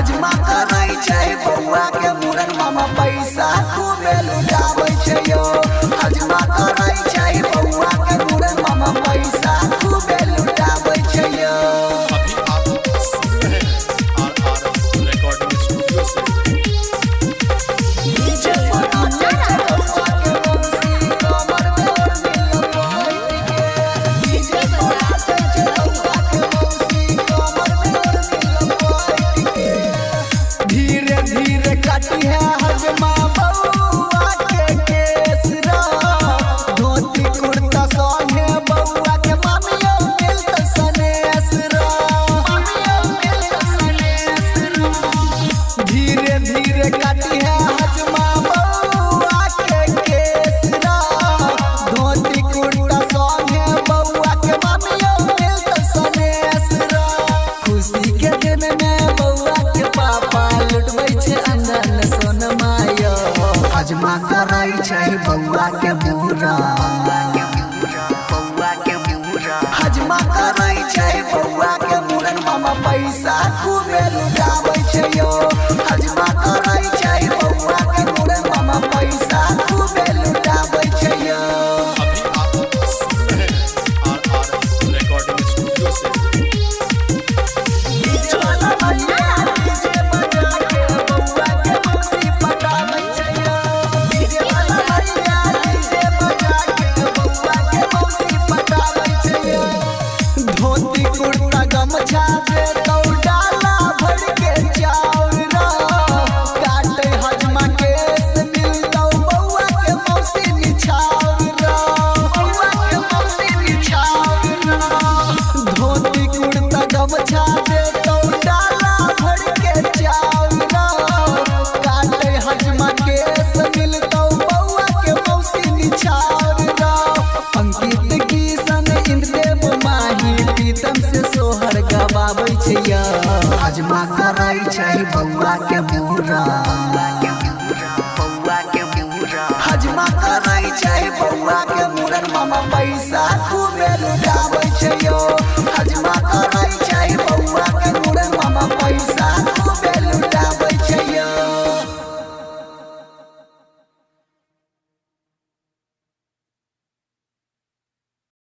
हजमा करै छै बउआ के मुरन मामा पैसा खूबे लुटाबै छै यो हजमा करै छै बउआ के मुरन मामा पैसा खूबे लुटाबै छै यो। अभी आप सुन रहे हैं RRM रिकॉर्डिंग स्टूडियो से। डीजे बना चाचा बउआ के बंसी कमर में और मिल डीजे बना चाचा बउआ के बंसी कमर में और मिल धीरे धीरे काटी है हजमा बउआ के केस रा धोती कुर्ता संगे बउआ के मामियो मिलत सनेस रा धीरे धीरे काटी है हजमा बउआ के केस रा धोती कुर्ता संगे बउआ के मामियो मिलत सनेस रा खुशी के दिन में बउआ के पापा लुटबै छै अंदर सोनमा यो हजमा करै छै बउआ के मुरा हजमा करै छै बउआ के मुरन मामा पैसा खूबे लुटाबै छै यो हजमा करै छै बउआ के मुरन मामा पैसा खूबे लुटाबै छै यो। अभी आप सुन रहे हैं RRM रिकॉर्डिंग स्टूडियो से। डीजे वाला भैया डीजे बजा के बउआ के खुशी पटाबै छै यो डीजे वाला भैया डीजे बजा के बउआ के खुशी पटाबै छै यो धोती कुर्ता गमछा दे तौ डाला भर के चाउर रा काटे हजमा केस मिलतौ बउआ के मौसी निछाउर रा बउआ के मौसी निछाउर रा धोती कुर्ता गमछा दे तौ डाला भर के चाउर रा काटे हजमा केस मिलतौ बउआ के मौसी निछाउर रा अंकित किशन इंद्रदेव माही प्रीतम से सोहर गवाबै छै या हजमा करै छै बउआ के मुरा